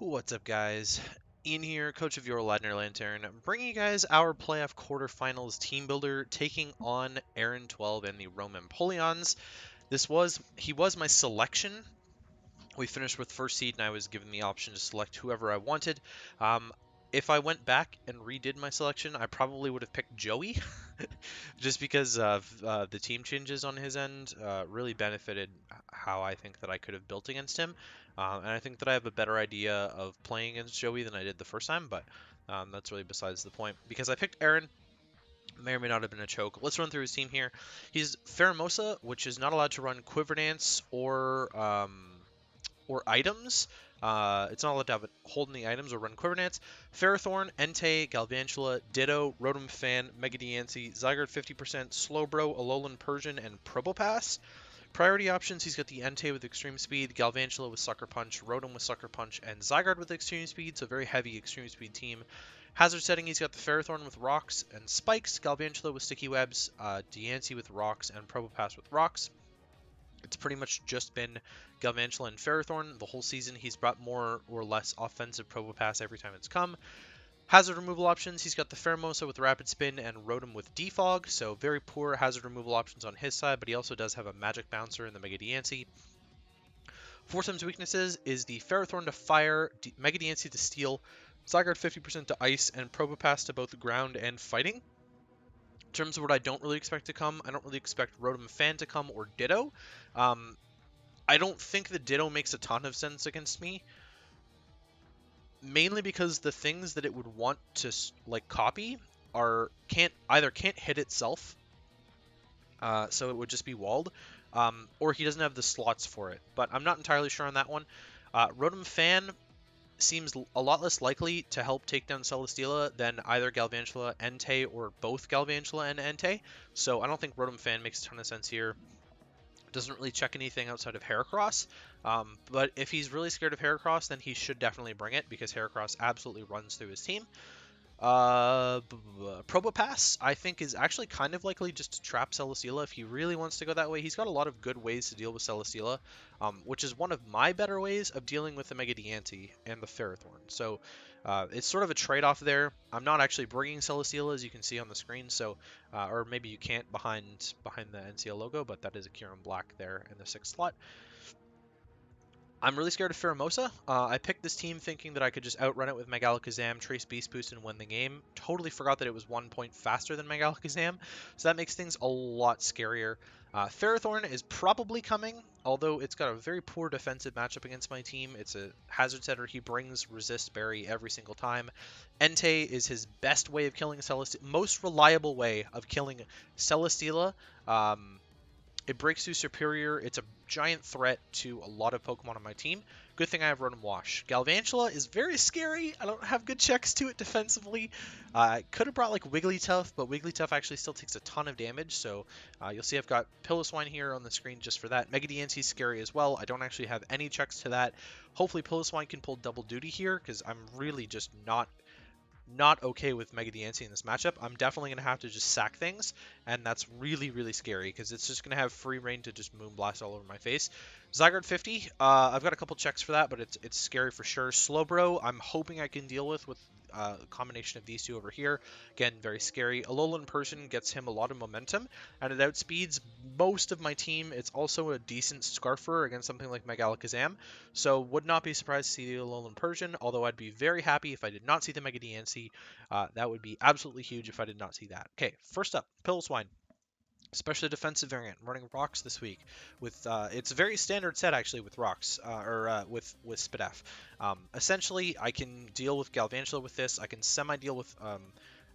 What's up, guys? Ian here, coach of your Ladner Lanturn, bringing you guys our playoff quarterfinals team builder, taking on Aaron 12 and the Rome Empoleons. He was my selection. We finished with first seed, and I was given the option to select whoever I wanted. Um, if I went back and redid my selection, I probably would have picked Joey, just because of the team changes on his end really benefited how I think that I could have built against him. And I think that I have a better idea of playing against Joey than I did the first time, but that's really besides the point. Because I picked Aaron, may or may not have been a choke. Let's run through his team here. He's Pheromosa, which is not allowed to run Quiver Dance or items. It's not allowed to have it holding the items or run Quiver Dance. Ferrothorn, Entei, Galvantula, Ditto, Rotom Fan, Mega Diancie, Zygarde 50%, Slowbro, Alolan Persian, and Probopass. Priority options, he's got the Entei with Extreme Speed, Galvantula with Sucker Punch, Rotom with Sucker Punch, and Zygarde with Extreme Speed, so very heavy Extreme Speed team. Hazard setting, he's got the Ferrothorn with Rocks and Spikes, Galvantula with Sticky Webs, Diancie with Rocks, and Probopass with Rocks. It's pretty much just been Galvantula and Ferrothorn the whole season. He's brought more or less offensive Probopass every time it's come. Hazard removal options, he's got the Pheromosa with Rapid Spin and Rotom with Defog, so very poor hazard removal options on his side, but he also does have a Magic Bouncer in the Mega Diancie. Fortum's weaknesses is the Ferrothorn to Fire, Mega Diancie to Steel, Zygarde 50% to Ice, and Probopass to both Ground and Fighting. In terms of what I don't really expect to come, I don't really expect Rotom Fan to come or Ditto. I don't think the Ditto makes a ton of sense against me, mainly because the things that it would want to copy can't hit itself, so it would just be walled, or he doesn't have the slots for it. But I'm not entirely sure on that one. Rotom Fan seems a lot less likely to help take down Celesteela than either Galvantula, Entei, or both Galvantula and Entei. So I don't think Rotom Fan makes a ton of sense here. Doesn't really check anything outside of Heracross. But if he's really scared of Heracross, then he should definitely bring it, because Heracross absolutely runs through his team. Probopass, I think, is actually kind of likely just to trap Celesteela if he really wants to go that way. He's got a lot of good ways to deal with Celesteela, which is one of my better ways of dealing with the Mega Diancie and the Ferrothorn. So it's sort of a trade-off there. I'm not actually bringing Celesteela, as you can see on the screen, so or maybe you can't behind the NCL logo, but that is a Kyurem-Black there in the 6th slot. I'm really scared of Pheromosa. I picked this team thinking that I could just outrun it with Megalakazam, Trace Beast Boost, and win the game. Totally forgot that it was 1 point faster than Megalakazam, so that makes things a lot scarier. Ferrothorn is probably coming, although it's got a very poor defensive matchup against my team. It's a hazard setter. He brings Resist Berry every single time. Entei is his best way of killing Celesteela, most reliable way of killing Celesteela. It breaks through Superior. It's a giant threat to a lot of Pokemon on my team. Good thing I have Rotom-Wash. Galvantula is very scary. I don't have good checks to it defensively. I could have brought like Wigglytuff, but Wigglytuff actually still takes a ton of damage. So you'll see I've got Piloswine here on the screen just for that. Mega Diancie is scary as well. I don't actually have any checks to that. Hopefully Piloswine can pull double duty here, because I'm really just not okay with Mega Diancie in this matchup. I'm definitely going to have to just sack things, and that's really, really scary, because it's just going to have free reign to just Moonblast all over my face. Zygarde 50, I've got a couple checks for that, but it's scary for sure. Slowbro, I'm hoping I can deal with a combination of these two over here. Again, very scary. Alolan Persian gets him a lot of momentum, and it outspeeds most of my team. It's also a decent Scarfer against something like Megalakazam, so would not be surprised to see the Alolan Persian, although I'd be very happy if I did not see the Mega Diancie. That would be absolutely huge if I did not see that. Okay, first up, Piloswine. Especially defensive variant, running Rocks this week. With it's a very standard set actually with Rocks with Spadef. Essentially, I can deal with Galvantula with this. I can semi-deal with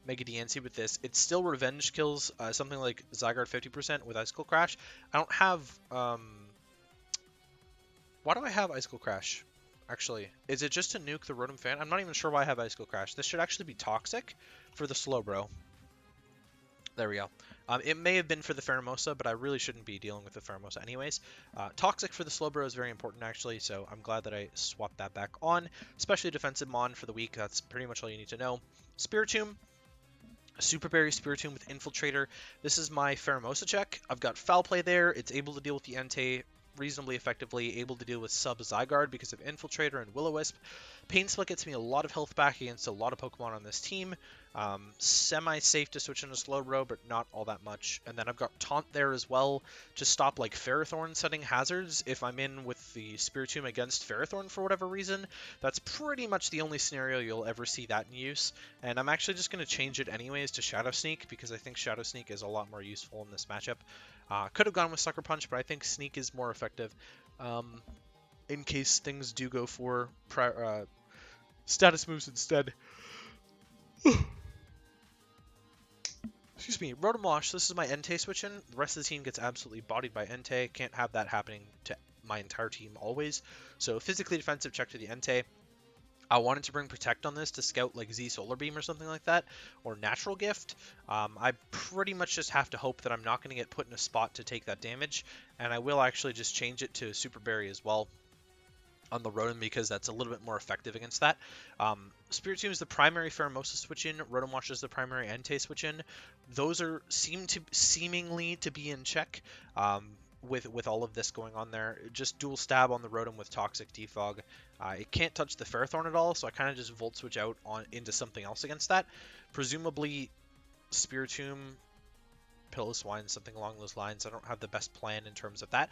Mega Diancie with this. It still revenge kills something like Zygarde 50% with Icicle Crash. I don't have. Why do I have Icicle Crash? Actually, is it just to nuke the Rotom Fan? I'm not even sure why I have Icicle Crash. This should actually be Toxic for the Slowbro. There we go. It may have been for the Pheromosa, but I really shouldn't be dealing with the Pheromosa anyways. Toxic for the Slowbro is very important actually, so I'm glad that I swapped that back on. Especially defensive Mon for the week, that's pretty much all you need to know. Spiritomb. Super Berry Spiritomb with Infiltrator. This is my Pheromosa check. I've got Foul Play there. It's able to deal with the Entei reasonably effectively, able to deal with sub Zygarde because of Infiltrator and Will-O-Wisp. Pain Split gets me a lot of health back against a lot of Pokemon on this team. Semi-safe to switch into Slowbro, but not all that much. And then I've got Taunt there as well to stop like Ferrothorn setting hazards if I'm in with the Spiritomb against Ferrothorn for whatever reason. That's pretty much the only scenario you'll ever see that in use. And I'm actually just going to change it anyways to Shadow Sneak because I think Shadow Sneak is a lot more useful in this matchup. Could have gone with Sucker Punch, but I think Sneak is more effective in case things do go for status moves instead. Excuse me, Rotom-Wash, this is my Entei switch in. The rest of the team gets absolutely bodied by Entei. Can't have that happening to my entire team always. So physically defensive check to the Entei. I wanted to bring Protect on this to scout like Z Solar Beam or something like that, or Natural Gift. I pretty much just have to hope that I'm not going to get put in a spot to take that damage, and I will actually just change it to Super Berry as well on the Rotom because that's a little bit more effective against that. Spiritomb is the primary Pheromosa switch in. Rotom-Wash is the primary Entei switch in. Those are seemingly to be in check with all of this going on there. Just dual stab on the Rotom with Toxic Defog. It can't touch the Ferrothorn at all, so I kind of just Volt Switch out into something else against that. Presumably Spiritomb, Piloswine, something along those lines. I don't have the best plan in terms of that.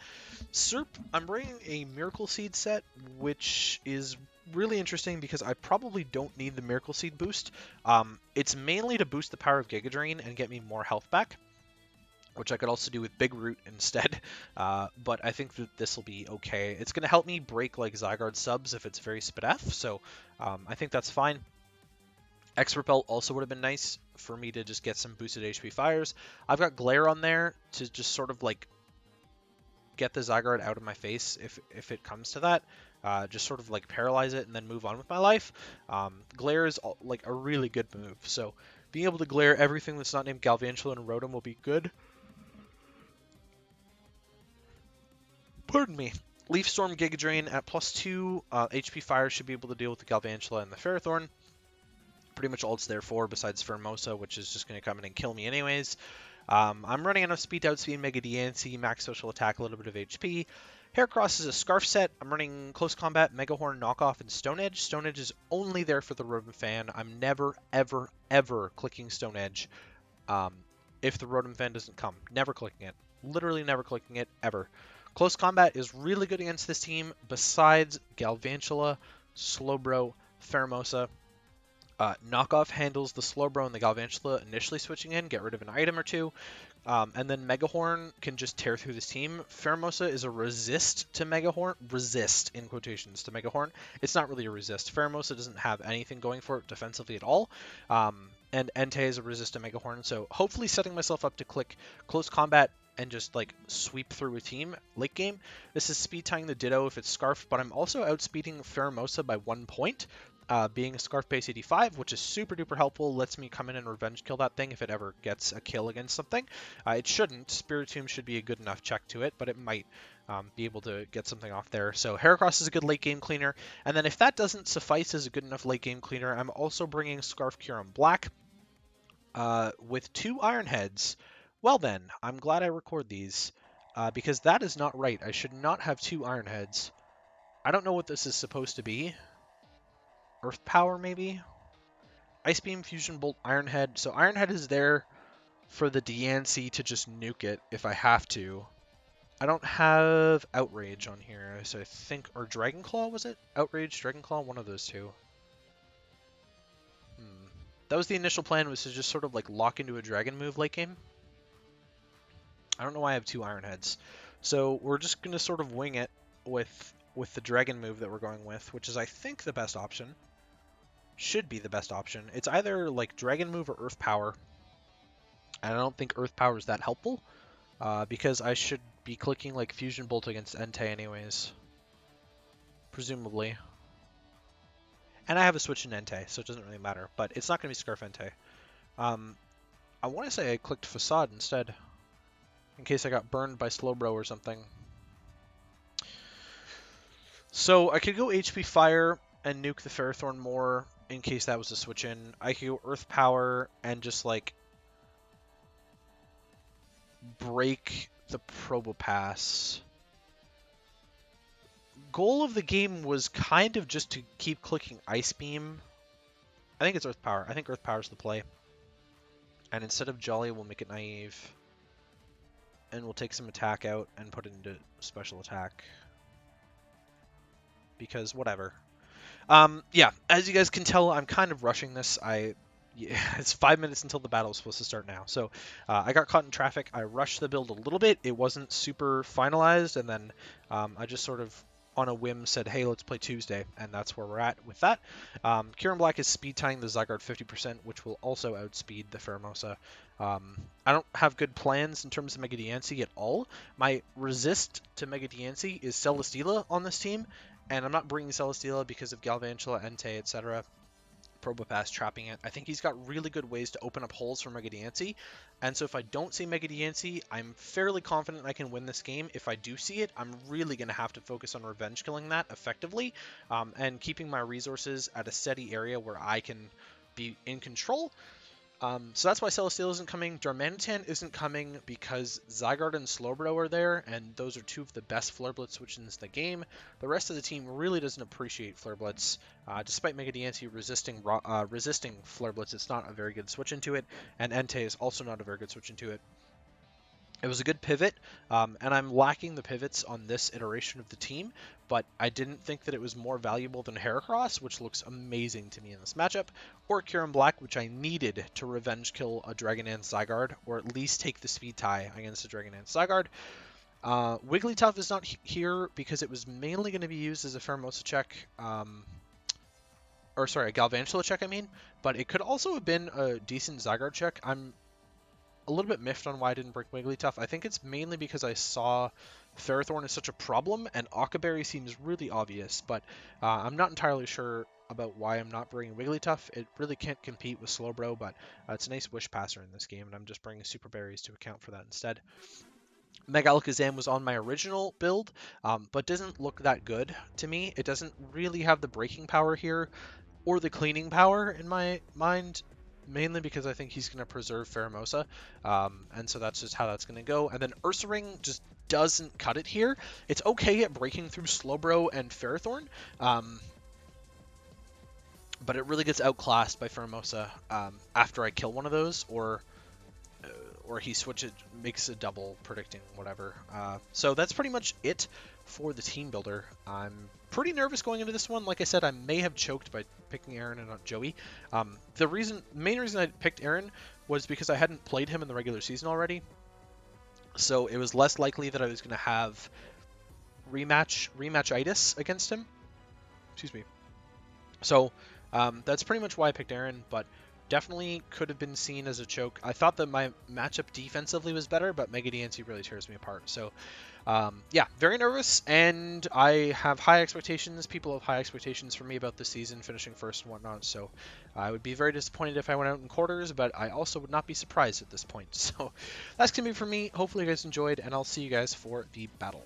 Serp, I'm bringing a Miracle Seed set, which is really interesting because I probably don't need the Miracle Seed boost. It's mainly to boost the power of Giga Drain and get me more health back, which I could also do with Big Root instead, but I think that this will be okay. It's going to help me break like Zygarde subs if it's very Spadef, so I think that's fine. X-Repel also would have been nice for me to just get some boosted HP fires. I've got Glare on there to just sort of like get the Zygarde out of my face if it comes to that. Just sort of like paralyze it and then move on with my life. Glare is like a really good move, so being able to Glare everything that's not named Galvantula and Rotom will be good. Pardon me. Leaf Storm Giga Drain at +2. HP Fire should be able to deal with the Galvantula and the Ferrothorn. Pretty much all it's there for besides Pheromosa, which is just going to come in and kill me anyways. I'm running enough speed to outspeed Mega Diancie, max social attack, a little bit of HP. Heracross is a Scarf set. I'm running Close Combat, Mega Horn, Knockoff, and Stone Edge. Stone Edge is only there for the Rotom fan. I'm never, ever, ever clicking Stone Edge if the Rotom fan doesn't come. Never clicking it. Literally never clicking it, ever. Close Combat is really good against this team besides Galvantula, Slowbro, Pheromosa. Knockoff handles the Slowbro and the Galvantula initially switching in, get rid of an item or two, and then Megahorn can just tear through this team. Pheromosa is a resist to Megahorn, resist in quotations to Megahorn. It's not really a resist. Pheromosa doesn't have anything going for it defensively at all, and Entei is a resist to Megahorn, so hopefully setting myself up to click Close Combat and just like sweep through a team late game. This is speed tying the Ditto if it's Scarf, but I'm also outspeeding Pheromosa by 1 point. Being a Scarf base 85, which is super duper helpful, lets me come in and revenge kill that thing if it ever gets a kill against something. It shouldn't. Spiritomb should be a good enough check to it, but it might be able to get something off there. So Heracross is a good late game cleaner. And then if that doesn't suffice as a good enough late game cleaner, I'm also bringing Scarf Kyurem-Black with 2 Iron Heads. Well then, I'm glad I record these because that is not right. I should not have 2 Iron Heads. I don't know what this is supposed to be. Earth Power, maybe? Ice Beam, Fusion Bolt, Iron Head. So Iron Head is there for the Diancie to just nuke it if I have to. I don't have Outrage on here, so I think... Or Dragon Claw, was it? Outrage, Dragon Claw, one of those two. That was the initial plan, was to just sort of like lock into a Dragon move late game. I don't know why I have 2 Iron Heads. So we're just going to sort of wing it with the Dragon move that we're going with, which is, I think, the best option. Should be the best option. It's either like Dragon Move or Earth Power. And I don't think Earth Power is that helpful. Because I should be clicking like Fusion Bolt against Entei anyways. Presumably. And I have a switch in Entei, so it doesn't really matter. But it's not going to be Scarf Entei. I want to say I clicked Facade instead. In case I got burned by Slowbro or something. So I could go HP Fire and nuke the Ferrothorn more in case that was a switch in. I could go Earth Power and just like break the Probopass. goal of the game was kind of just to keep clicking Ice Beam. I think it's Earth Power. I think Earth Power's the play. And instead of Jolly, we'll make it Naive. And we'll take some attack out and put it into special attack. Because whatever. Yeah, as you guys can tell, I'm kind of rushing this. Yeah, it's 5 minutes until the battle is supposed to start now. So I got caught in traffic. I rushed the build a little bit. It wasn't super finalized. And then I just sort of on a whim said, hey, let's play Tuesday. And that's where we're at with that. Kyurem-Black is speed tying the Zygarde 50%, which will also outspeed the Pheromosa. I don't have good plans in terms of Mega Diancie at all. My resist to Mega Diancie is Celesteela on this team. And I'm not bringing Celesteela because of Galvantula, Entei, etc. Probopass trapping it. I think he's got really good ways to open up holes for Mega Diancie. And so if I don't see Mega Diancie, I'm fairly confident I can win this game. If I do see it, I'm really going to have to focus on revenge killing that effectively and keeping my resources at a steady area where I can be in control. So that's why Celesteela isn't coming. Darmanitan isn't coming because Zygarde and Slowbro are there, and those are two of the best Flare Blitz switch-ins in the game. The rest of the team really doesn't appreciate Flare Blitz. Despite Mega Diancie resisting Flare Blitz, it's not a very good switch into it, and Entei is also not a very good switch into it. It was a good pivot, and I'm lacking the pivots on this iteration of the team, but I didn't think that it was more valuable than Heracross, which looks amazing to me in this matchup, or Kyurem-Black, which I needed to revenge kill a Dragonance Zygarde, or at least take the speed tie against a Dragonance Zygarde. Wigglytuff is not here because it was mainly going to be used as a Pheromosa check, or sorry, a Galvantula check, I mean, but it could also have been a decent Zygarde check. I'm a little bit miffed on why I didn't bring Wigglytuff. I think it's mainly because I saw Ferrothorn is such a problem, and Occaberry seems really obvious, but I'm not entirely sure about why I'm not bringing Wigglytuff. It really can't compete with Slowbro, but it's a nice Wish Passer in this game, and I'm just bringing Super Berries to account for that instead. Mega Alakazam was on my original build, but doesn't look that good to me. It doesn't really have the breaking power here, or the cleaning power in my mind, mainly because I think he's going to preserve Pheromosa, and so that's just how that's going to go. And then Ursaring just doesn't cut it here. It's okay at breaking through Slowbro and Ferrothorn, but it really gets outclassed by Pheromosa after I kill one of those, or he makes a double predicting whatever. So that's pretty much it for the team builder. I'm pretty nervous going into this one. Like I said, I may have choked by picking Aaron and not Joey. The main reason I picked Aaron was because I hadn't played him in the regular season already. So it was less likely that I was going to have rematchitis against him. Excuse me. So that's pretty much why I picked Aaron, but definitely could have been seen as a choke. I thought that my matchup defensively was better, but Mega Diancie really tears me apart. So, yeah, very nervous, and I have high expectations. People have high expectations for me about this season, finishing first and whatnot. So, I would be very disappointed if I went out in quarters, but I also would not be surprised at this point. So, that's going to be for me. Hopefully you guys enjoyed, and I'll see you guys for the battle.